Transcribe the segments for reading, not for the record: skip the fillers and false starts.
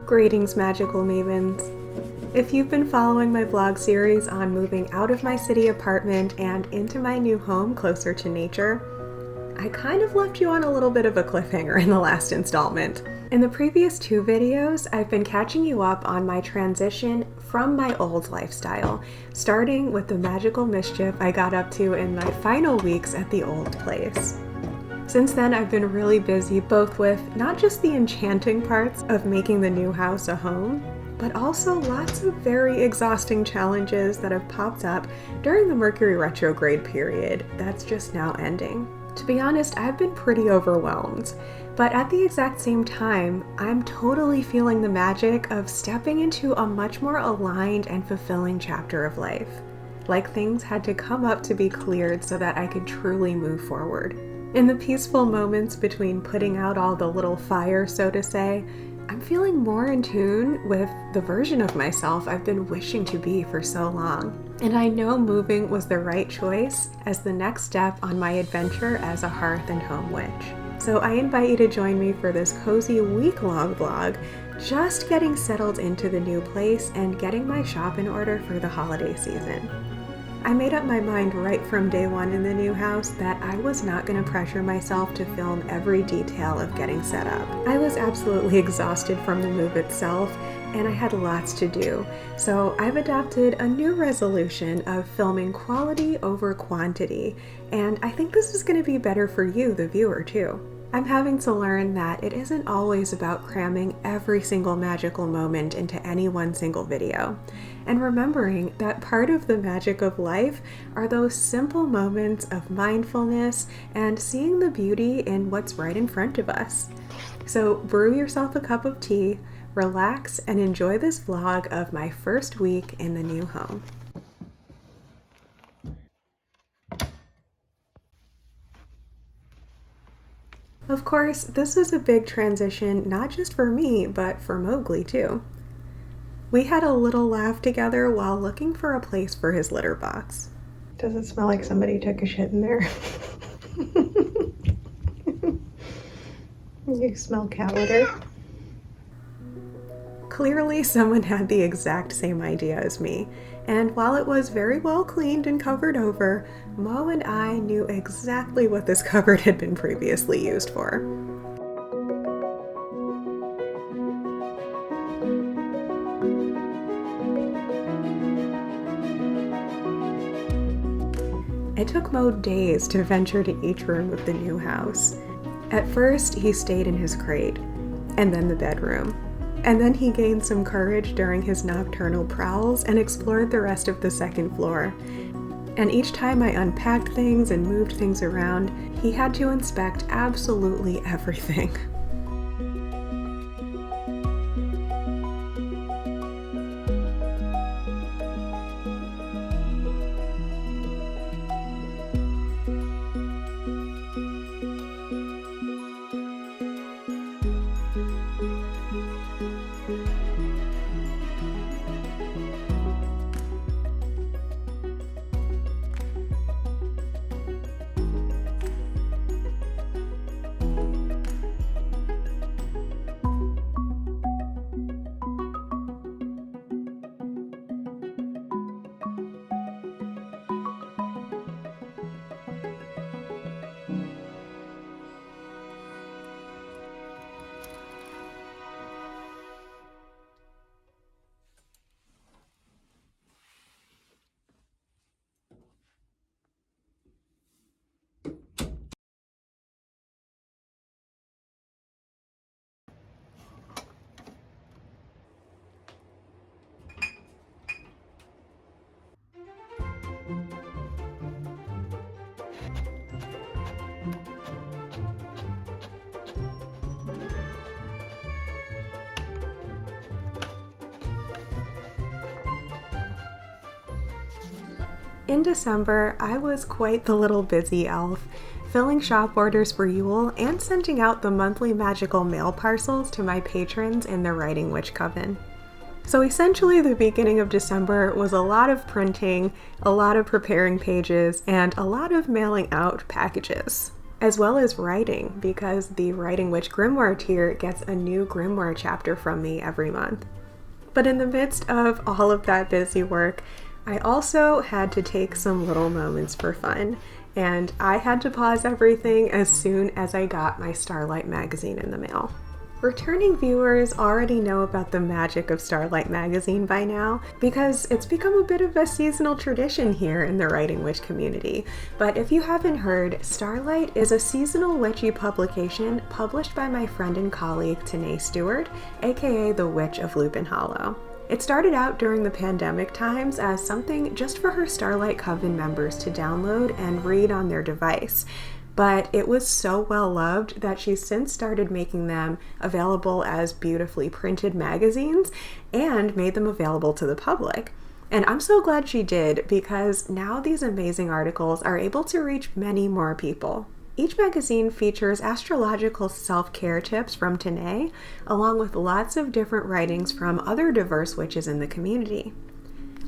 Greetings, magical mavens. If you've been following my vlog series on moving out of my city apartment and into my new home closer to nature, I kind of left you on a little bit of a cliffhanger in the last installment. In the previous 2 videos, I've been catching you up on my transition from my old lifestyle, starting with the magical mischief I got up to in my final weeks at the old place. Since then, I've been really busy both with not just the enchanting parts of making the new house a home, but also lots of very exhausting challenges that have popped up during the Mercury retrograde period that's just now ending. To be honest, I've been pretty overwhelmed, but at the exact same time, I'm totally feeling the magic of stepping into a much more aligned and fulfilling chapter of life. Like things had to come up to be cleared so that I could truly move forward. In the peaceful moments between putting out all the little fire, so to say, I'm feeling more in tune with the version of myself I've been wishing to be for so long. And I know moving was the right choice as the next step on my adventure as a hearth and home witch. So I invite you to join me for this cozy week-long vlog, just getting settled into the new place and getting my shop in order for the holiday season. I made up my mind right from day one in the new house that I was not going to pressure myself to film every detail of getting set up. I was absolutely exhausted from the move itself, and I had lots to do, so I've adopted a new resolution of filming quality over quantity, and I think this is going to be better for you, the viewer, too. I'm having to learn that it isn't always about cramming every single magical moment into any one single video, and remembering that part of the magic of life are those simple moments of mindfulness and seeing the beauty in what's right in front of us. So brew yourself a cup of tea, relax, and enjoy this vlog of my first week in the new home. Of course, this was a big transition, not just for me, but for Mowgli too. We had a little laugh together while looking for a place for his litter box. Does it smell like somebody took a shit in there? You smell cow litter? Clearly, someone had the exact same idea as me, and while it was very well cleaned and covered over, Mo and I knew exactly what this cupboard had been previously used for. It took Mo days to venture to each room of the new house. At first, he stayed in his crate, and then the bedroom. And then he gained some courage during his nocturnal prowls and explored the rest of the second floor. And each time I unpacked things and moved things around, he had to inspect absolutely everything. In December, I was quite the little busy elf, filling shop orders for Yule and sending out the monthly magical mail parcels to my patrons in the Writing Witch Coven. So essentially the beginning of December was a lot of printing, a lot of preparing pages, and a lot of mailing out packages. As well as writing, because the Writing Witch Grimoire tier gets a new grimoire chapter from me every month. But in the midst of all of that busy work, I also had to take some little moments for fun, and I had to pause everything as soon as I got my Starlight magazine in the mail. Returning viewers already know about the magic of Starlight magazine by now, because it's become a bit of a seasonal tradition here in the Writing Witch community. But if you haven't heard, Starlight is a seasonal witchy publication published by my friend and colleague Tanae Stewart, aka the Witch of Lupin Hollow. It started out during the pandemic times as something just for her Starlight Coven members to download and read on their device. But it was so well loved that she's since started making them available as beautifully printed magazines and made them available to the public. And I'm so glad she did, because now these amazing articles are able to reach many more people. Each magazine features astrological self-care tips from Tanae, along with lots of different writings from other diverse witches in the community.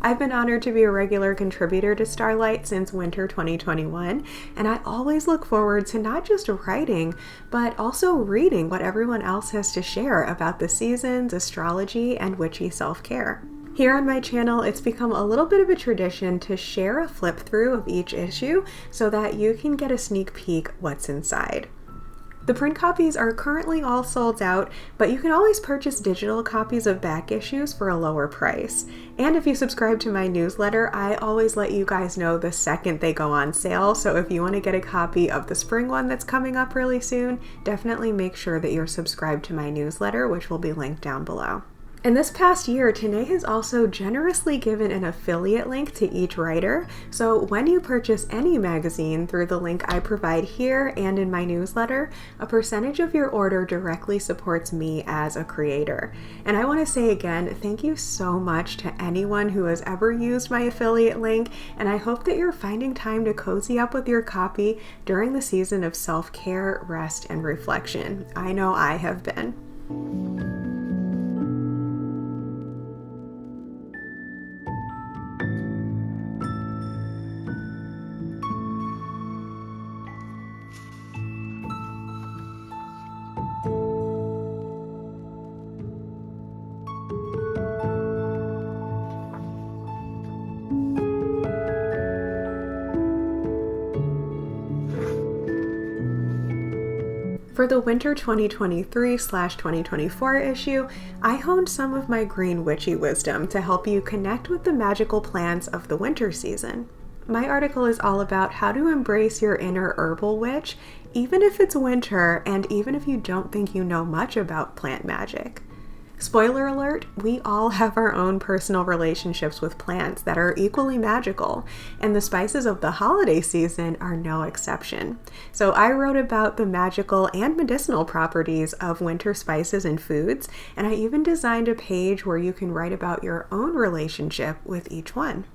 I've been honored to be a regular contributor to Starlight since winter 2021, and I always look forward to not just writing, but also reading what everyone else has to share about the seasons, astrology, and witchy self-care. Here on my channel, it's become a little bit of a tradition to share a flip through of each issue so that you can get a sneak peek what's inside. The print copies are currently all sold out, but you can always purchase digital copies of back issues for a lower price. And if you subscribe to my newsletter, I always let you guys know the second they go on sale, so if you want to get a copy of the spring one that's coming up really soon, definitely make sure that you're subscribed to my newsletter, which will be linked down below. In this past year, Tanae has also generously given an affiliate link to each writer, so when you purchase any magazine through the link I provide here and in my newsletter, a percentage of your order directly supports me as a creator. And I want to say again, thank you so much to anyone who has ever used my affiliate link, and I hope that you're finding time to cozy up with your copy during the season of self-care, rest, and reflection. I know I have been. For the winter 2023/2024 issue, I honed some of my green witchy wisdom to help you connect with the magical plants of the winter season. My article is all about how to embrace your inner herbal witch, even if it's winter and even if you don't think you know much about plant magic. Spoiler alert, we all have our own personal relationships with plants that are equally magical, and the spices of the holiday season are no exception. So I wrote about the magical and medicinal properties of winter spices and foods, and I even designed a page where you can write about your own relationship with each one.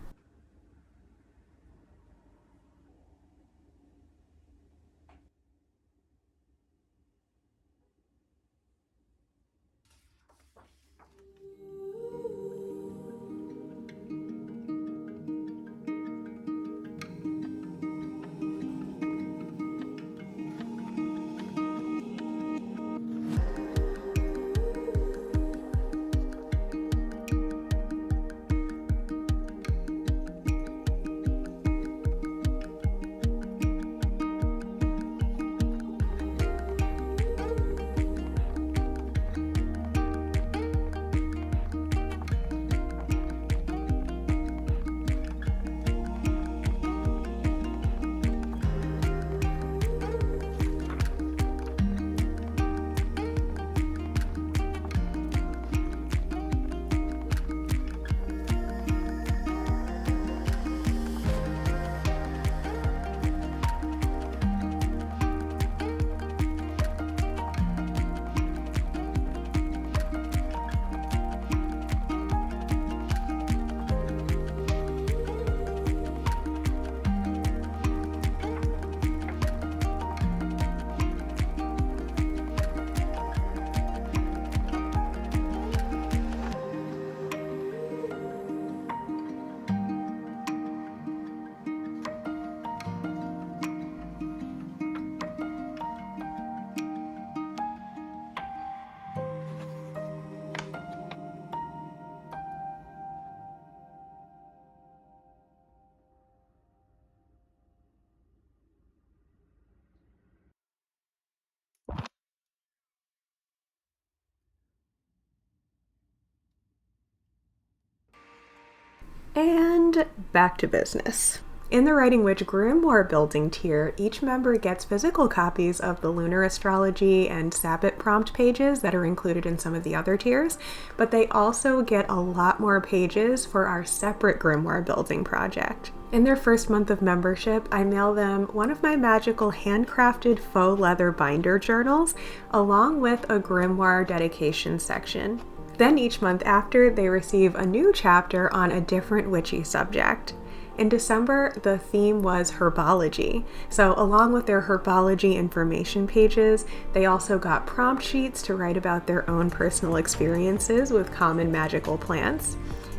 And back to business. In the Writing Witch Grimoire building tier, each member gets physical copies of the lunar astrology and Sabbath prompt pages that are included in some of the other tiers, but they also get a lot more pages for our separate Grimoire building project. In their first month of membership, I mail them one of my magical handcrafted faux leather binder journals, along with a Grimoire dedication section. Then each month after, they receive a new chapter on a different witchy subject. In December, the theme was herbology, so along with their herbology information pages, they also got prompt sheets to write about their own personal experiences with common magical plants.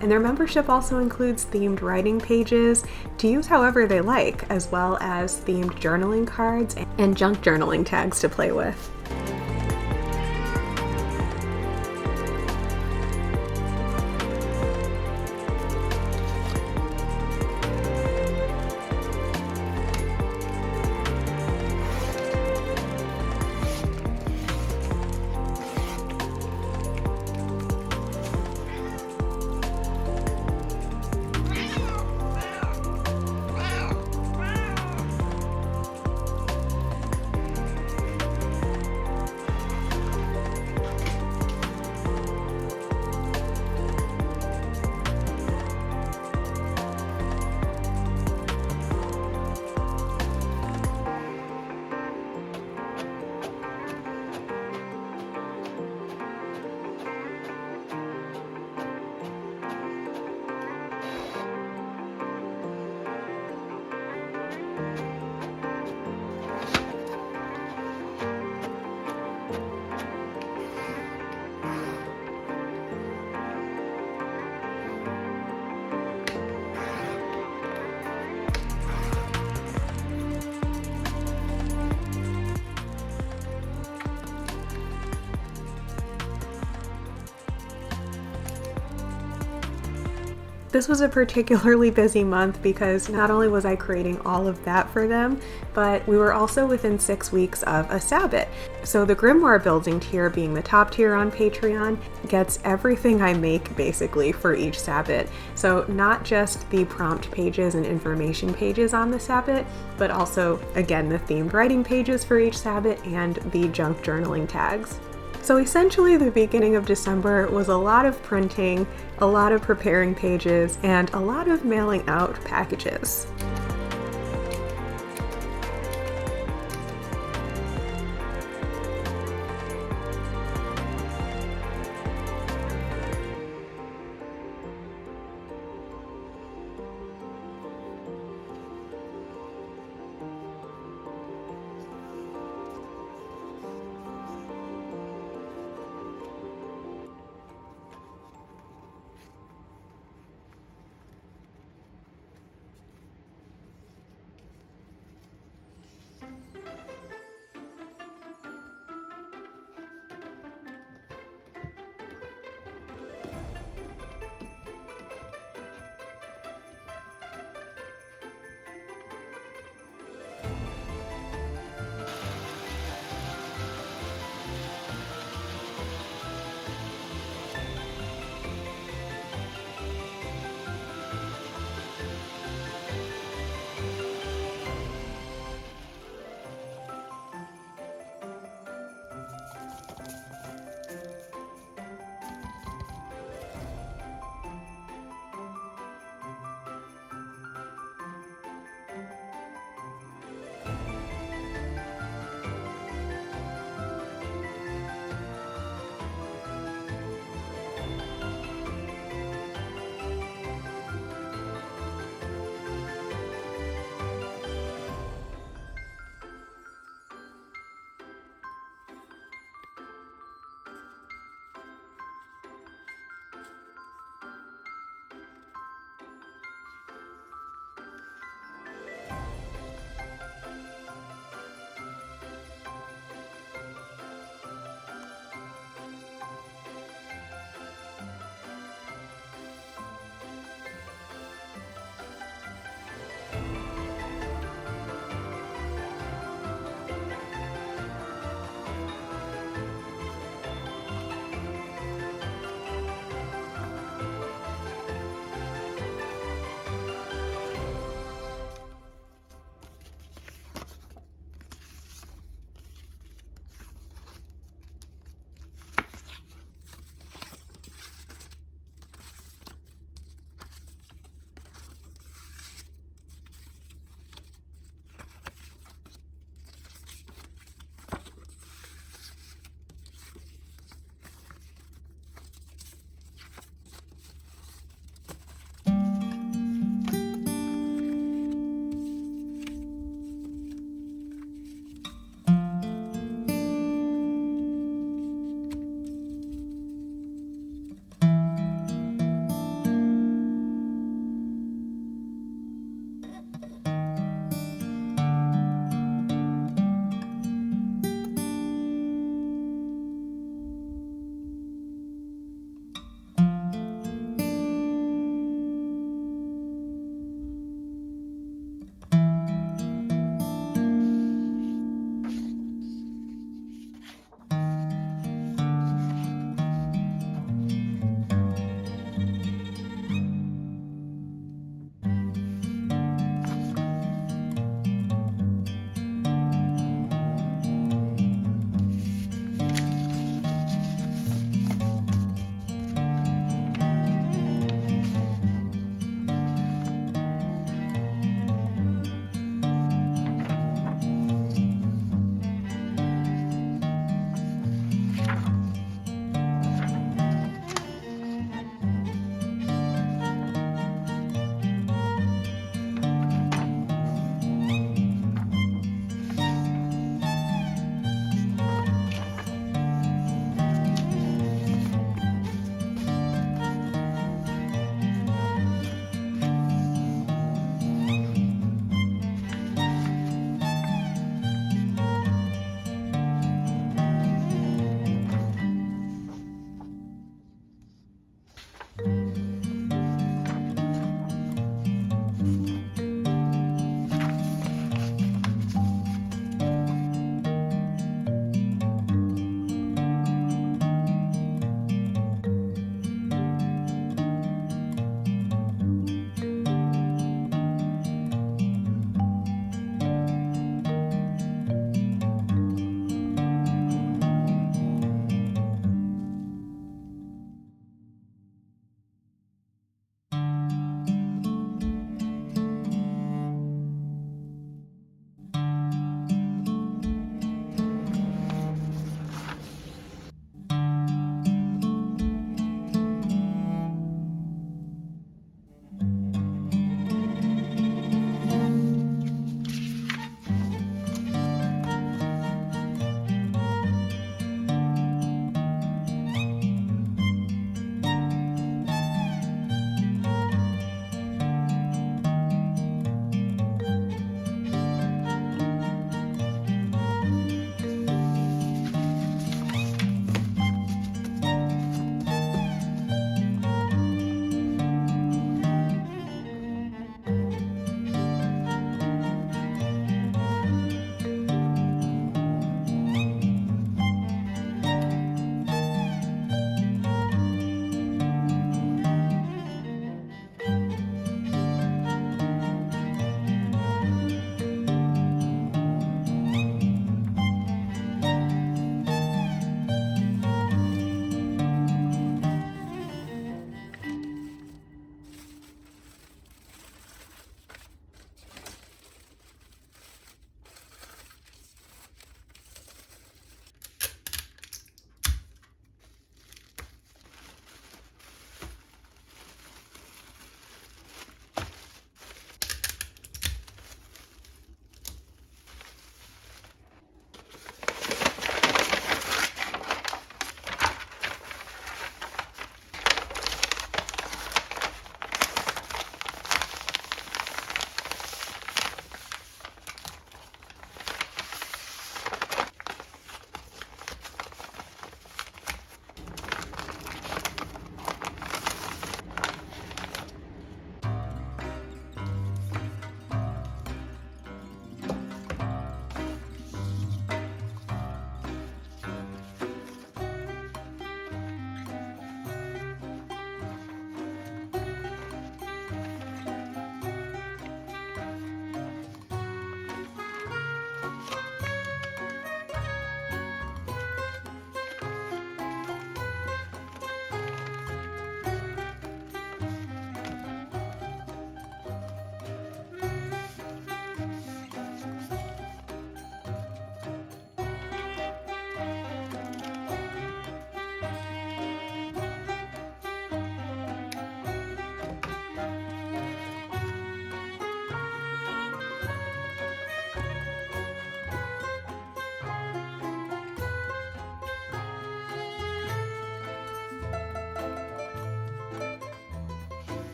And their membership also includes themed writing pages to use however they like, as well as themed journaling cards and junk journaling tags to play with. This was a particularly busy month because not only was I creating all of that for them, but we were also within 6 weeks of a Sabbath. So the Grimoire building tier, being the top tier on Patreon, gets everything I make basically for each Sabbath. So not just the prompt pages and information pages on the Sabbath, but also, again, the themed writing pages for each Sabbath and the junk journaling tags. So essentially the beginning of December was a lot of printing, a lot of preparing pages, and a lot of mailing out packages.